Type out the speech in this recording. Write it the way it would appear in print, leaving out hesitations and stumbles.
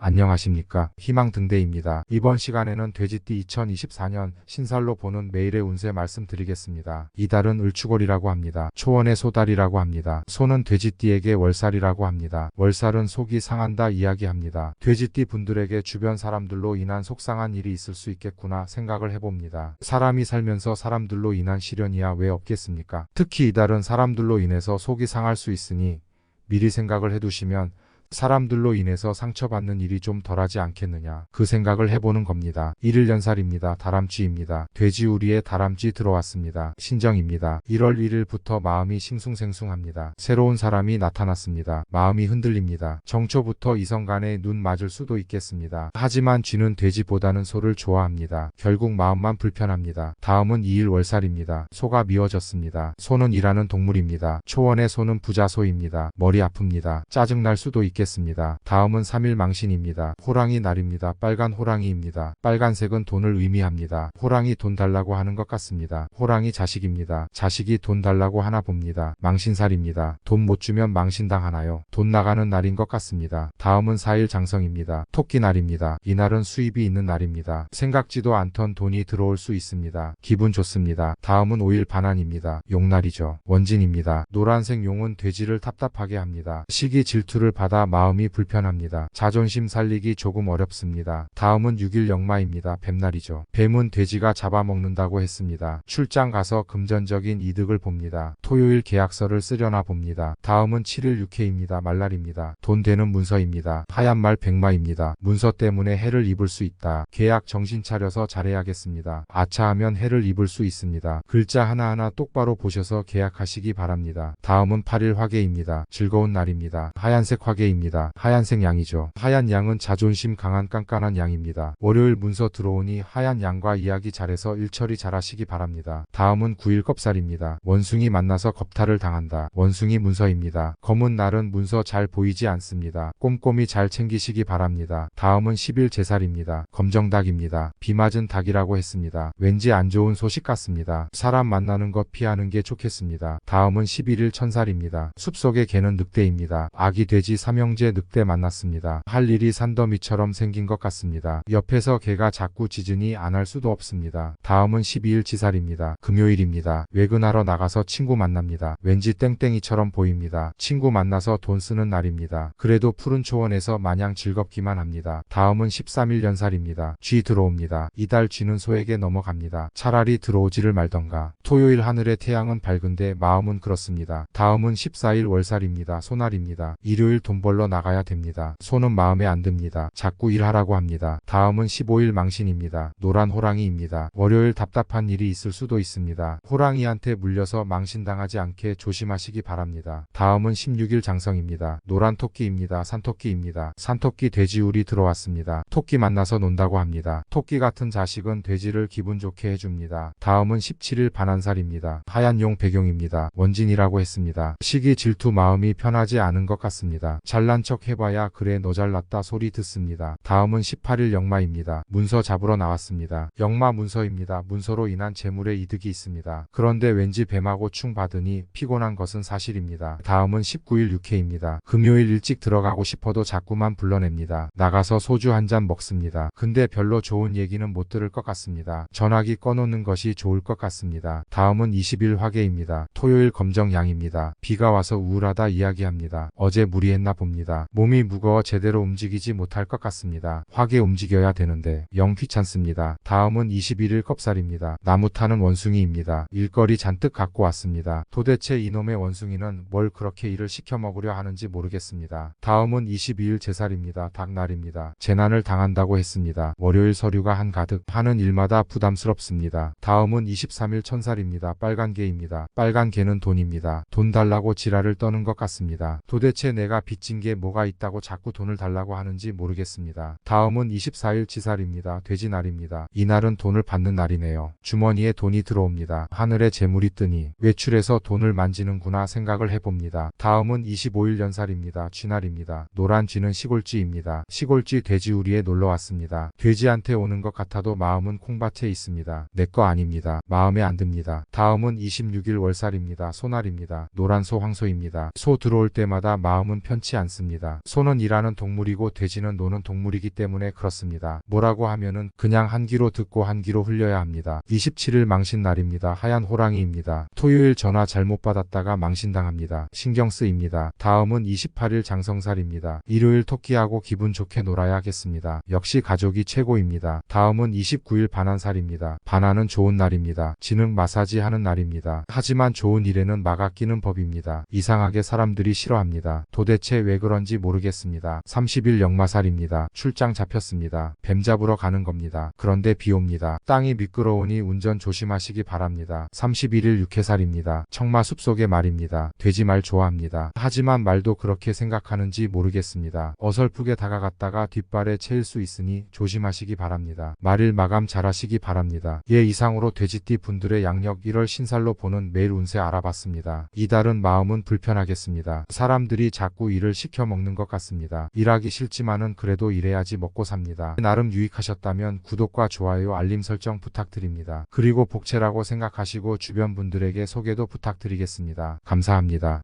안녕하십니까. 희망등대입니다. 이번 시간에는 돼지띠 2024년 신살로 보는 매일의 운세 말씀드리겠습니다. 이달은 을추골이라고 합니다. 초원의 소달이라고 합니다. 소는 돼지띠에게 월살이라고 합니다. 월살은 속이 상한다 이야기합니다. 돼지띠 분들에게 주변 사람들로 인한 속상한 일이 있을 수 있겠구나 생각을 해봅니다. 사람이 살면서 사람들로 인한 시련이야 왜 없겠습니까? 특히 이달은 사람들로 인해서 속이 상할 수 있으니 미리 생각을 해두시면 사람들로 인해서 상처받는 일이 좀 덜하지 않겠느냐 그 생각을 해보는 겁니다. 1일 연살입니다. 다람쥐입니다. 돼지우리에 다람쥐 들어왔습니다. 신정입니다. 1월 1일부터 마음이 싱숭생숭합니다. 새로운 사람이 나타났습니다. 마음이 흔들립니다. 정초부터 이성 간에 눈 맞을 수도 있겠습니다. 하지만 쥐는 돼지보다는 소를 좋아합니다. 결국 마음만 불편합니다. 다음은 2일 월살입니다. 소가 미워졌습니다. 소는 일하는 동물입니다. 초원의 소는 부자소입니다. 머리 아픕니다. 짜증날 수도 있겠습니다. 다음은 3일 망신입니다. 호랑이 날입니다. 빨간 호랑이입니다. 빨간색은 돈을 의미합니다. 호랑이 돈 달라고 하는 것 같습니다. 호랑이 자식입니다. 자식이 돈 달라고 하나 봅니다. 망신살입니다. 돈 못 주면 망신당하나요? 돈 나가는 날인 것 같습니다. 다음은 4일 장성입니다. 토끼 날입니다. 이날은 수입이 있는 날입니다. 생각지도 않던 돈이 들어올 수 있습니다. 기분 좋습니다. 다음은 5일 반환입니다. 용날이죠. 원진입니다. 노란색 용은 돼지를 답답하게 합니다. 시기 질투를 받아 마음이 불편합니다. 자존심 살리기 조금 어렵습니다. 다음은 6일 역마입니다. 뱀날이죠. 뱀은 돼지가 잡아먹는다고 했습니다. 출장 가서 금전적인 이득을 봅니다. 토요일 계약서를 쓰려나 봅니다. 다음은 7일 육해입니다. 말날입니다. 돈 되는 문서입니다. 하얀 말 백마입니다. 문서 때문에 해를 입을 수 있다. 계약 정신 차려서 잘해야겠습니다. 아차하면 해를 입을 수 있습니다. 글자 하나하나 똑바로 보셔서 계약하시기 바랍니다. 다음은 8일 화개입니다. 즐거운 날입니다. 하얀색 화개입니다. 하얀색 양이죠. 하얀 양은 자존심 강한 깐깐한 양입니다. 월요일 문서 들어오니 하얀 양과 이야기 잘해서 일처리 잘하시기 바랍니다. 다음은 9일 겁살입니다. 원숭이 만나서 겁탈을 당한다. 원숭이 문서입니다. 검은 날은 문서 잘 보이지 않습니다. 꼼꼼히 잘 챙기시기 바랍니다. 다음은 10일 제살입니다. 검정닭입니다. 비 맞은 닭이라고 했습니다. 왠지 안 좋은 소식 같습니다. 사람 만나는 것 피하는 게 좋겠습니다. 다음은 11일 천살입니다. 숲속의 개는 늑대입니다. 아기 돼지 삼형제 늑대 만났습니다. 할 일이 산더미처럼 생긴 것 같습니다. 옆에서 개가 자꾸 짖으니 안 할 수도 없습니다. 다음은 12일 지살입니다. 금요일입니다. 외근하러 나가서 친구 만납니다. 왠지 땡땡이처럼 보입니다. 친구 만나서 돈 쓰는 날입니다. 그래도 푸른 초원에서 마냥 즐겁기만 합니다. 다음은 13일 연살입니다. 쥐 들어옵니다. 이달 쥐는 소에게 넘어갑니다. 차라리 들어오지를 말던가. 토요일 하늘의 태양은 밝은데 마음은 그렇습니다. 다음은 14일 월살입니다. 소날입니다. 일요일 돈 벌러 나가야 됩니다. 소는 마음에 안 듭니다. 자꾸 일하라고 합니다. 다음은 15일 망신입니다. 노란 호랑이입니다. 월요일 답답한 일이 있을 수도 있습니다. 호랑이한테 물려서 망신당하지 않게 조심하시기 바랍니다. 다음은 16일 장성입니다. 노란 토끼입니다. 산토끼입니다. 산토끼 돼지우리 들어왔습니다. 토끼 만나서 논다고 합니다. 토끼 같은 자식은 돼지를 기분 좋게 해줍니다. 다음은 17일 반환살입니다. 하얀 용 배경입니다. 원진이라고 했습니다. 시기 질투 마음이 편하지 않은 것 같습니다. 잘난 척 해봐야 그래 너 잘났다 소리 듣습니다. 다음은 18일 역마입니다. 문서 잡으러 나왔습니다. 역마 문서입니다. 문서로 인한 재물의 이득이 있습니다. 그런데 왠지 뱀하고 충 받으니 피곤한 것은 사실입니다. 다음은 19일 육해입니다. 금요일 일찍 들어가고 싶어도 자꾸만 불러냅니다. 나가서 소주 한 잔 먹습니다. 근데 별로 좋은 얘기는 못 들을 것 같습니다. 전화기 꺼놓는 것이 좋을 것 같습니다. 다음은 20일 화개입니다. 토요일 검정 양입니다. 비가 와서 우울하다 이야기합니다. 어제 무리했나 봅니다. 몸이 무거워 제대로 움직이지 못할 것 같습니다. 화개 움직여야 되는데 영 귀찮습니다. 다음은 21일 컵살입니다. 나무 타는 원숭이입니다. 일거리 잔뜩 갖고 왔습니다. 도대체 이놈의 원숭이는 뭘 그렇게 일을 시켜 먹으려 하는지 모르겠습니다. 다음은 22일 제살입니다. 닭날입니다. 재난을 당한다고 했습니다. 월요일 서류가 한가득 하는 일마다 부담스럽습니다. 다음은 23일 천살입니다. 빨간 개입니다. 빨간 개는 돈입니다. 돈 달라고 지랄을 떠는 것 같습니다. 도대체 내가 빚진 게 뭐가 있다고 자꾸 돈을 달라고 하는지 모르겠습니다. 다음은 24일 지살입니다. 돼지날입니다. 이날은 돈을 받는 날이네요. 주머니에 돈이 들어옵니다. 하늘에 재물이 뜨니 외출해서 돈을 만지는구나 생각을 해봅니다. 다음은 25일 연살입니다. 쥐날입니다. 노란 쥐는 시골쥐입니다. 시골쥐 돼지우리에 놀러왔습니다. 돼지한테 오는 것 같아도 마음은 콩밭에 있습니다. 내 거 아닙니다. 마음에 안 듭니다. 다음은 26일 월살입니다. 소날입니다. 노란 소 황소입니다. 소 들어올 때마다 마음은 편치 않습니다. 않습니다. 소는 일하는 동물이고 돼지는 노는 동물이기 때문에 그렇습니다. 뭐라고 하면은 그냥 한 귀로 듣고 한 귀로 흘려야 합니다. 27일 망신날입니다. 하얀 호랑이입니다. 토요일 전화 잘못 받았다가 망신당합니다. 신경 쓰입니다. 다음은 28일 장성살입니다. 일요일 토끼하고 기분 좋게 놀아야 하겠습니다. 역시 가족이 최고입니다. 다음은 29일 반환살입니다. 반환은 좋은 날입니다. 지능 마사지 하는 날입니다. 하지만 좋은 일에는 막아 끼는 법입니다. 이상하게 사람들이 싫어합니다. 도대체 왜 그런지 모르겠습니다. 30일 역마살입니다. 출장 잡혔습니다. 뱀 잡으러 가는 겁니다. 그런데 비 옵니다. 땅이 미끄러우니 운전 조심하시기 바랍니다. 31일 육해살입니다. 청마 숲속의 말입니다. 돼지 말 좋아합니다. 하지만 말도 그렇게 생각하는지 모르겠습니다. 어설프게 다가갔다가 뒷발에 채일 수 있으니 조심하시기 바랍니다. 말일 마감 잘하시기 바랍니다. 예, 이상으로 돼지띠 분들의 양력 1월 신살로 보는 매일 운세 알아봤습니다. 이달은 마음은 불편하겠습니다. 사람들이 자꾸 일을 시켜 먹는 것 같습니다. 일하기 싫지만은 그래도 일해야지 먹고 삽니다. 나름 유익하셨다면 구독과 좋아요 알림 설정 부탁드립니다. 그리고 복채라고 생각하시고 주변 분들에게 소개도 부탁드리겠습니다. 감사합니다.